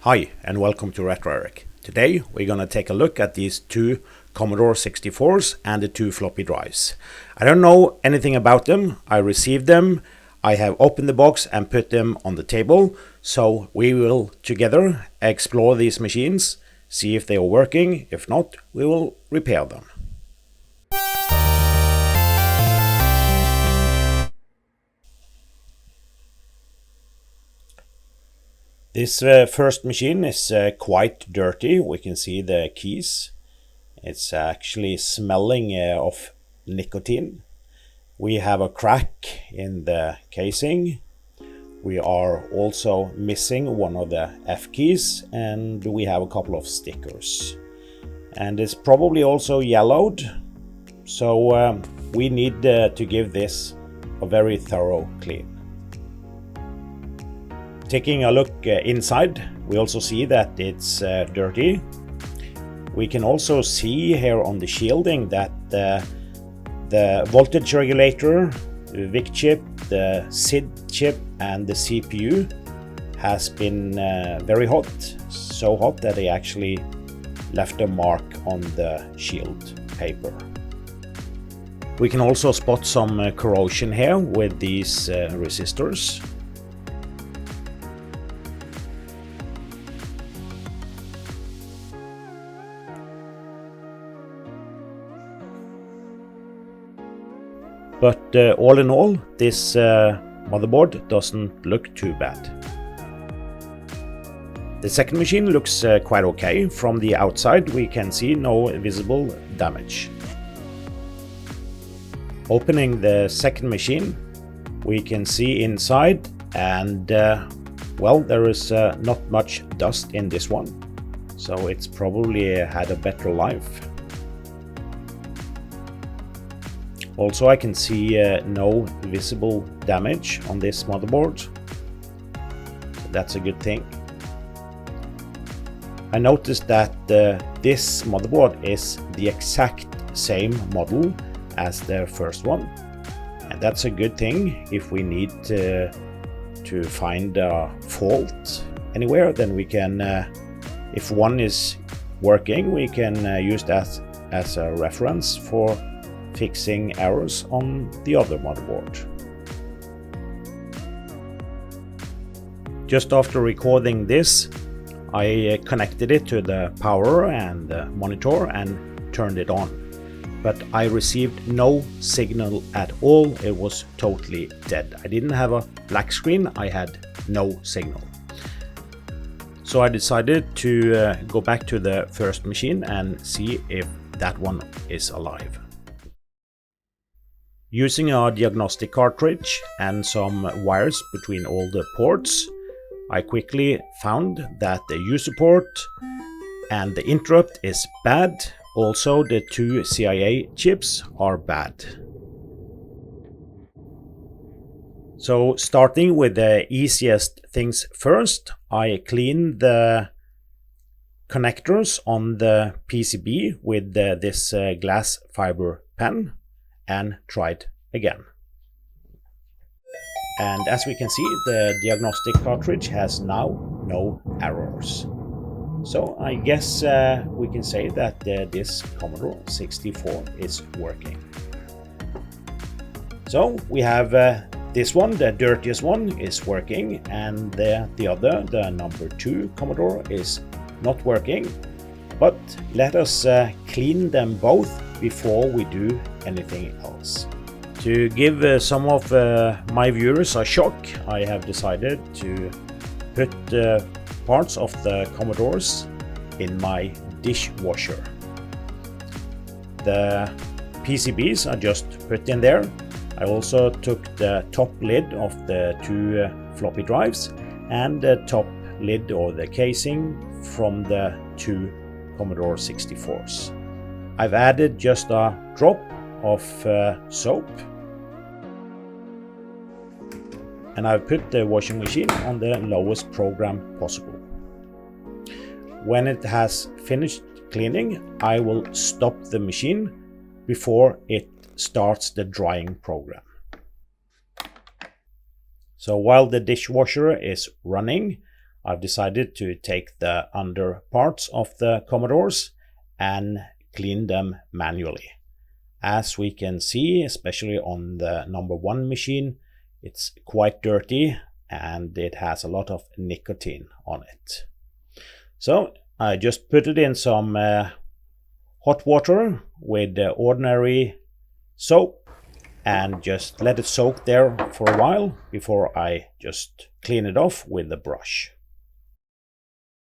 Hi and welcome to Retro Eric. Today we're gonna take a look at these two Commodore 64s and the two floppy drives. I don't know anything about them. I received them, I have opened the box and put them on the table. So we will together explore these machines, see if they are working. If not, we will repair them. This first machine is quite dirty. We can see the keys. It's actually smelling of nicotine. We have a crack in the casing. We are also missing one of the F keys, and we have a couple of stickers. And it's probably also yellowed, so we need to give this a very thorough clean. Taking a look inside, we also see that it's dirty. We can also see here on the shielding that the voltage regulator, the VIC chip, the SID chip and the CPU has been very hot. So hot that they actually left a mark on the shield paper. We can also spot some corrosion here with these resistors. But all in all, this motherboard doesn't look too bad. The second machine looks quite okay. From the outside we can see no visible damage. Opening the second machine, we can see inside, and well, there is not much dust in this one, so it's probably had a better life. Also, I can see no visible damage on this motherboard, so that's a good thing. I noticed that this motherboard is the exact same model as the first one, and that's a good thing. If we need to find a fault anywhere, then we can, if one is working, we can use that as a reference for fixing errors on the other motherboard. Just after recording this, I connected it to the power and the monitor and turned it on. But I received no signal at all. It was totally dead. I didn't have a black screen, I had no signal. So I decided to go back to the first machine and see if that one is alive. Using a diagnostic cartridge and some wires between all the ports, I quickly found that the user port and the interrupt is bad. Also, the two CIA chips are bad. So, starting with the easiest things first, I cleaned the connectors on the PCB with this glass fiber pen and tried again. And as we can see, the diagnostic cartridge has now no errors. So I guess we can say that this Commodore 64 is working. So we have this one, the dirtiest one, is working, and the other, the number 2 Commodore, is not working. But let us clean them both before we do anything else. To give some of my viewers a shock, I have decided to put parts of the Commodores in my dishwasher. The PCBs are just put in there. I also took the top lid of the two floppy drives and the top lid or the casing from the two Commodore 64s. I've added just a drop of soap, and I've put the washing machine on the lowest program possible. When it has finished cleaning, I will stop the machine before it starts the drying program. So while the dishwasher is running, I've decided to take the under parts of the Commodores and clean them manually. As we can see, especially on the number 1 machine, it's quite dirty and it has a lot of nicotine on it. So I just put it in some hot water with ordinary soap and just let it soak there for a while before I just clean it off with the brush.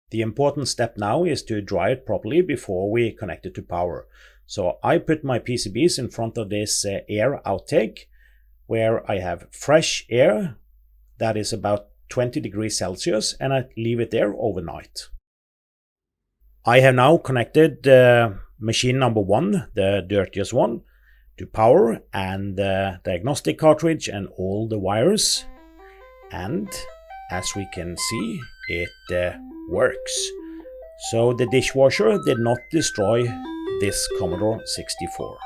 The important step now is to dry it properly before we connect it to power. So I put my PCBs in front of this air outtake where I have fresh air that is about 20 degrees Celsius, and I leave it there overnight. I have now connected machine number 1, the dirtiest one, to power and the diagnostic cartridge and all the wires, and as we can see, it works. So the dishwasher did not destroy this Commodore 64.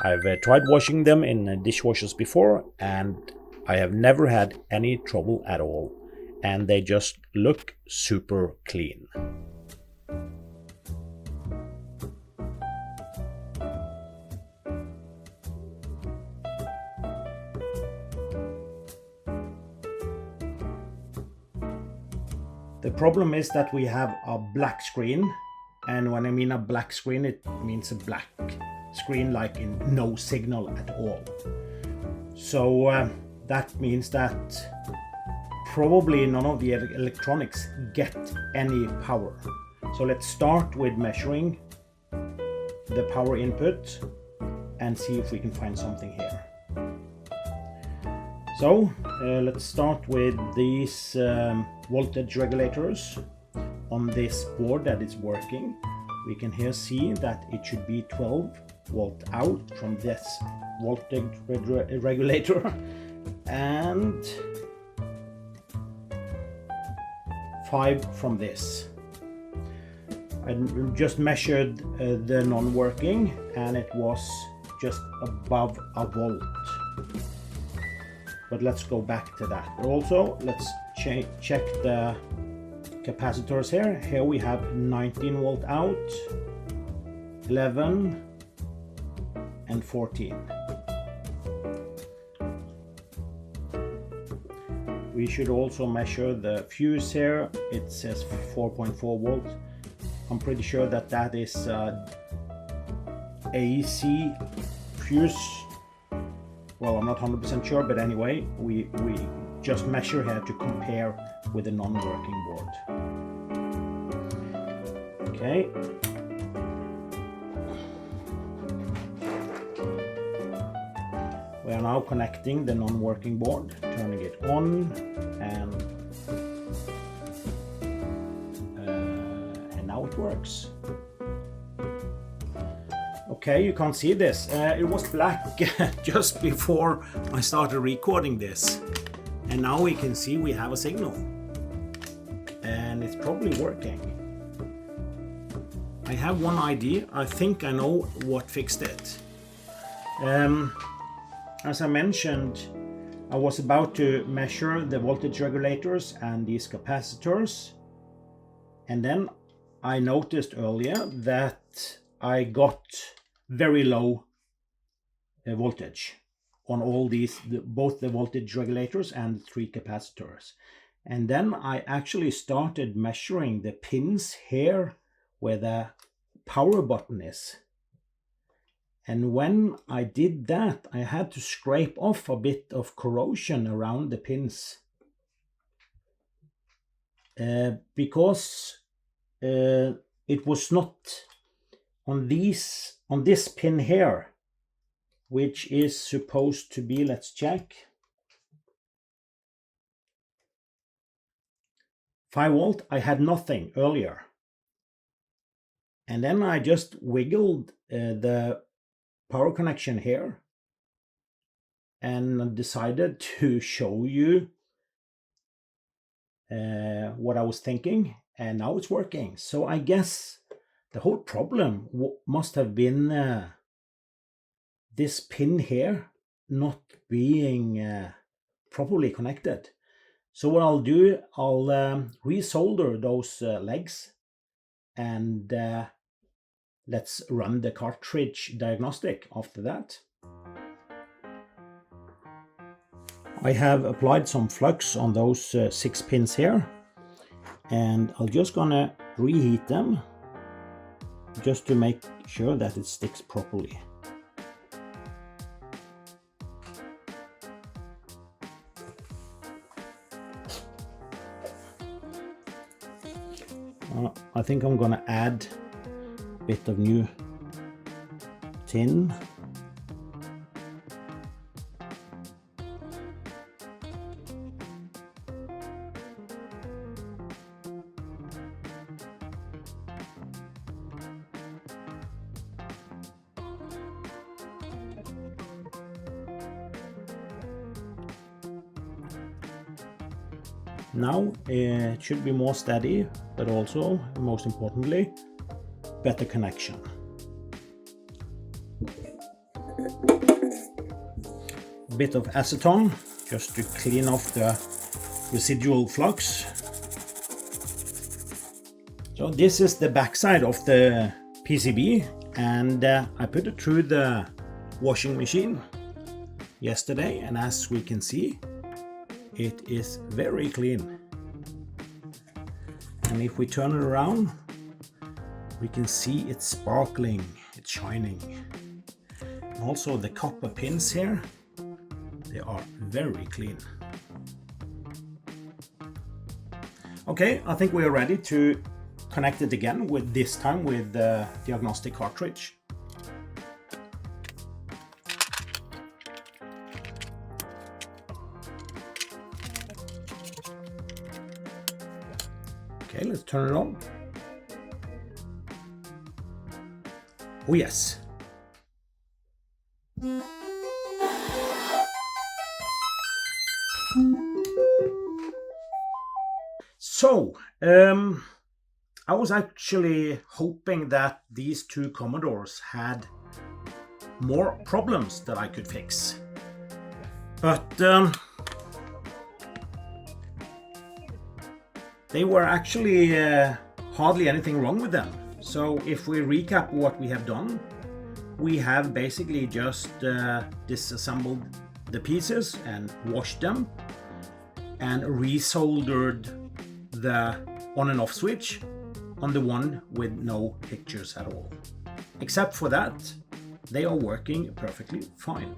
I've tried washing them in dishwashers before and I have never had any trouble at all, and they just look super clean. The problem is that we have a black screen, and when I mean a black screen, it means a black screen like in no signal at all. So that means that probably none of the electronics get any power. So let's start with measuring the power input and see if we can find something here. So let's start with these voltage regulators on this board that is working. We can here see that it should be 12 volt out from this voltage regulator and 5 from this. I just measured the non-working and it was just above a volt. But let's go back to that. But also let's check the capacitors here. Here we have 19 volt out, 11 and 14. We should also measure the fuse here. It says 4.4 volt. I'm pretty sure that that is AC fuse. Well, I'm not 100% sure, but anyway, we just measure here to compare with the non-working board. Okay. We are now connecting the non-working board, turning it on, and now it works. Okay, you can't see this. It was black just before I started recording this. And now we can see we have a signal. And it's probably working. I have one idea. I think I know what fixed it. As I mentioned, I was about to measure the voltage regulators and these capacitors. And then I noticed earlier that I got very low voltage on all these, both the voltage regulators and the 3 capacitors. And then I actually started measuring the pins here where the power button is. And when I did that, I had to scrape off a bit of corrosion around the pins. Because it was not on this pin here, which is supposed to be, let's check, 5 volt. I had nothing earlier. And then I just wiggled the power connection here and decided to show you what I was thinking, and now it's working. So I guess the whole problem must have been this pin here not being properly connected. So what I'll do, I'll resolder those legs, and let's run the cartridge diagnostic after that. I have applied some flux on those 6 pins here, and I'm just gonna reheat them just to make sure that it sticks properly. I think I'm gonna add a bit of new tin. Now it should be more steady, but also, most importantly, better connection. A bit of acetone just to clean off the residual flux. So this is the backside of the PCB, and I put it through the washing machine yesterday, and as we can see, it is very clean. And if we turn it around, we can see it's sparkling, it's shining. And also the copper pins here, they are very clean. Okay, I think we are ready to connect it again, with this time with the diagnostic cartridge. Okay, let's turn it on. Oh yes. So, I was actually hoping that these two Commodores had more problems that I could fix. But they were actually hardly anything wrong with them. So if we recap what we have done, we have basically just disassembled the pieces and washed them and resoldered the on and off switch on the one with no pictures at all. Except for that, they are working perfectly fine.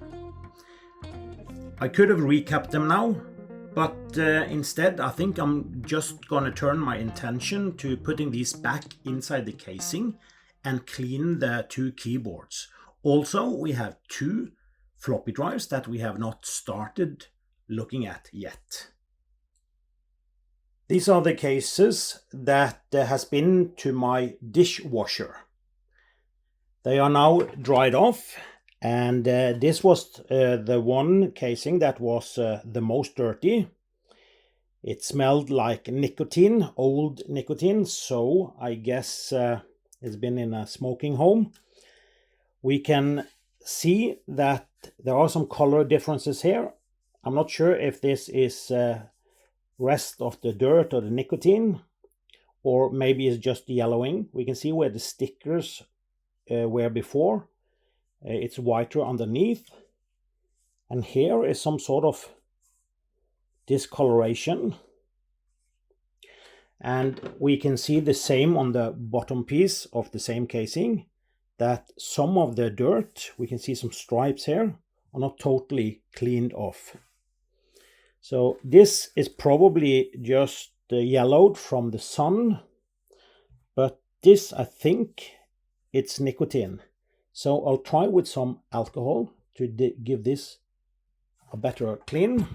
I could have recapped them now, but instead I think I'm just gonna turn my attention to putting these back inside the casing and clean the two keyboards. Also, we have two floppy drives that we have not started looking at yet. These are the cases that has been to my dishwasher. They are now dried off, and this was the one casing that was the most dirty. It smelled like nicotine, old nicotine, so I guess it's been in a smoking home. We can see that there are some color differences here. I'm not sure if this is rest of the dirt or the nicotine, or maybe it's just yellowing. We can see where the stickers were before. It's whiter underneath, and here is some sort of discoloration, and we can see the same on the bottom piece of the same casing, that some of the dirt, we can see some stripes here, are not totally cleaned off. So this is probably just yellowed from the sun, but this, I think it's nicotine. So I'll try with some alcohol to give this a better clean.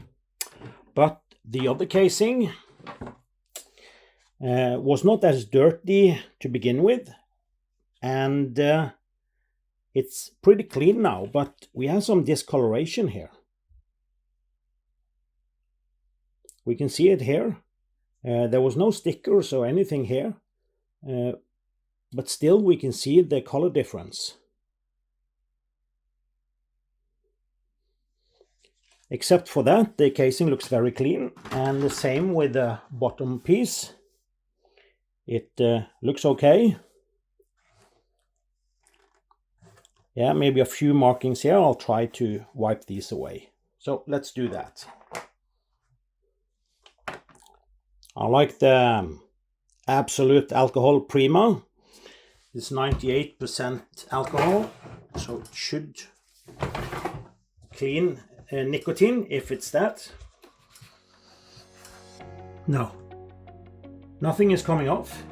But the other casing was not as dirty to begin with, and it's pretty clean now, but we have some discoloration here. We can see it here. There was no stickers or anything here, but still we can see the color difference. Except for that, the casing looks very clean, and the same with the bottom piece. It looks okay. Yeah, maybe a few markings here. I'll try to wipe these away. So let's do that. I like the Absolute Alcohol Prima. It's 98% alcohol, so it should clean nicotine if it's that. No, nothing is coming off.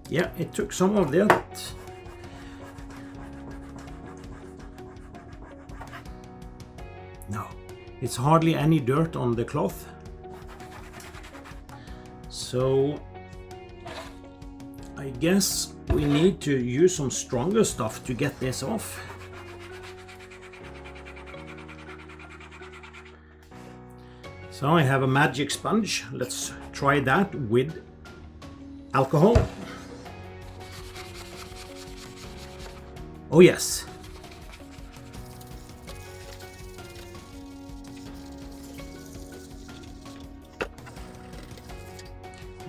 Yeah, it took some of that. No, it's hardly any dirt on the cloth. So I guess we need to use some stronger stuff to get this off. So I have a magic sponge. Let's try that with alcohol. Oh yes.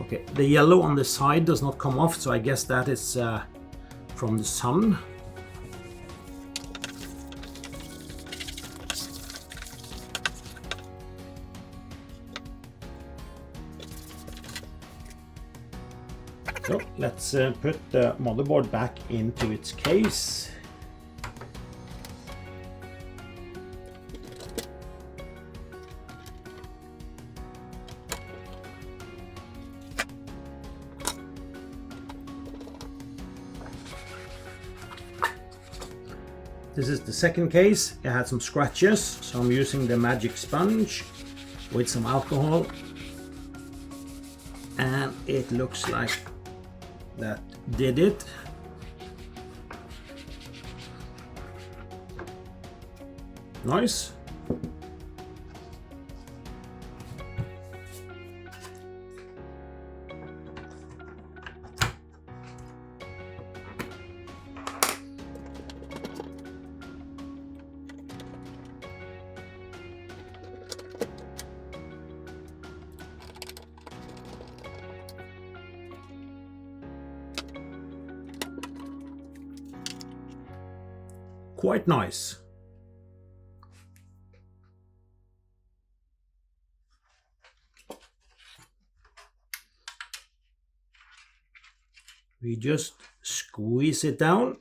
Okay, the yellow on the side does not come off, so I guess that is from the sun. So let's put the motherboard back into its case. This is the second case. It had some scratches, so I'm using the magic sponge with some alcohol, and it looks like that did it. Nice. Quite nice. We just squeeze it down,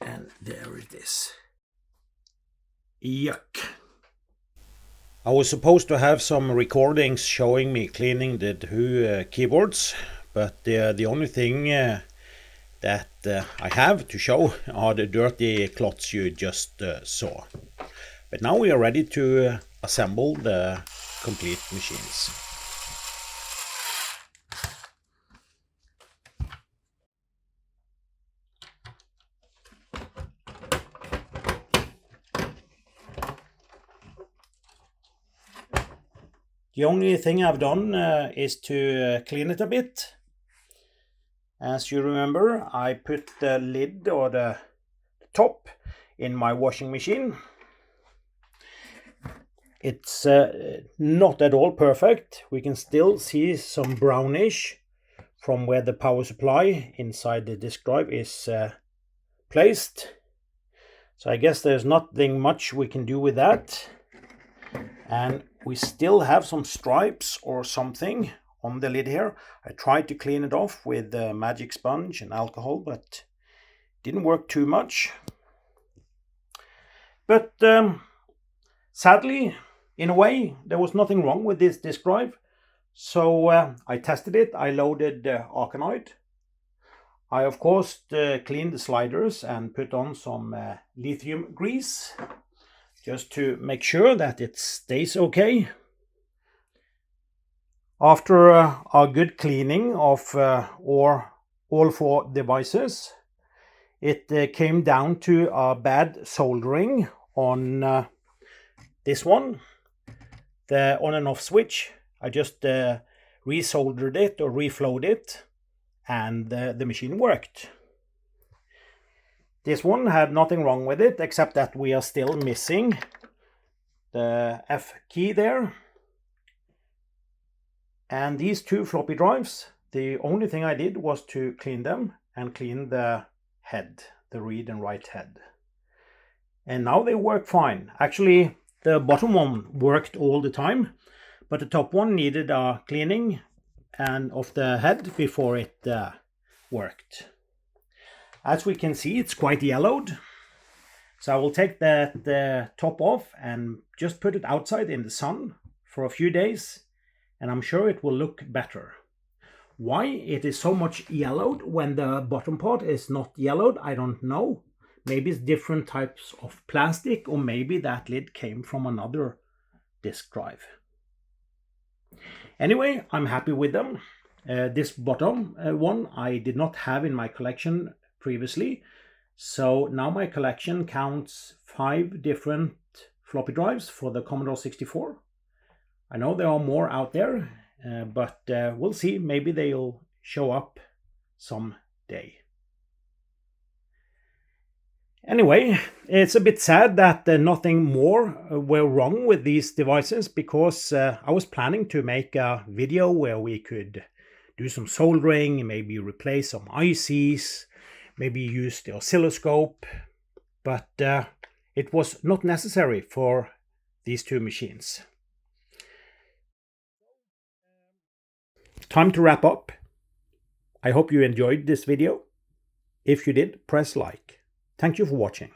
and there it is. Yuck. I was supposed to have some recordings showing me cleaning the two keyboards, but the only thing that I have to show are the dirty cloths you just saw. But now we are ready to assemble the complete machines. The only thing I've done is to clean it a bit. As you remember, I put the lid or the top in my washing machine. It's not at all perfect. We can still see some brownish from where the power supply inside the disk drive is placed. So I guess there's nothing much we can do with that. And we still have some stripes or something on the lid here. I tried to clean it off with the magic sponge and alcohol, but didn't work too much. But sadly, in a way, there was nothing wrong with this disk drive. So I tested it. I loaded Arcanite. I of course cleaned the sliders and put on some lithium grease just to make sure that it stays okay. After a good cleaning of all four devices, it came down to a bad soldering on this one. the on and off switch. I just resoldered it or reflowed it, and the machine worked. This one had nothing wrong with it, except that we are still missing the F key there. And these two floppy drives, the only thing I did was to clean them and clean the head, the read and write head. And now they work fine. Actually, the bottom one worked all the time, but the top one needed a cleaning and of the head before it worked. As we can see, it's quite yellowed. So I will take the top off and just put it outside in the sun for a few days, and I'm sure it will look better. Why it is so much yellowed when the bottom part is not yellowed, I don't know. Maybe it's different types of plastic, or maybe that lid came from another disk drive. Anyway, I'm happy with them. This bottom one I did not have in my collection previously, so now my collection counts 5 different floppy drives for the Commodore 64. I know there are more out there, but we'll see. Maybe they'll show up someday. Anyway, it's a bit sad that nothing more were wrong with these devices, because I was planning to make a video where we could do some soldering, maybe replace some ICs, maybe use the oscilloscope, but it was not necessary for these two machines. Time to wrap up. I hope you enjoyed this video. If you did, press like. Thank you for watching.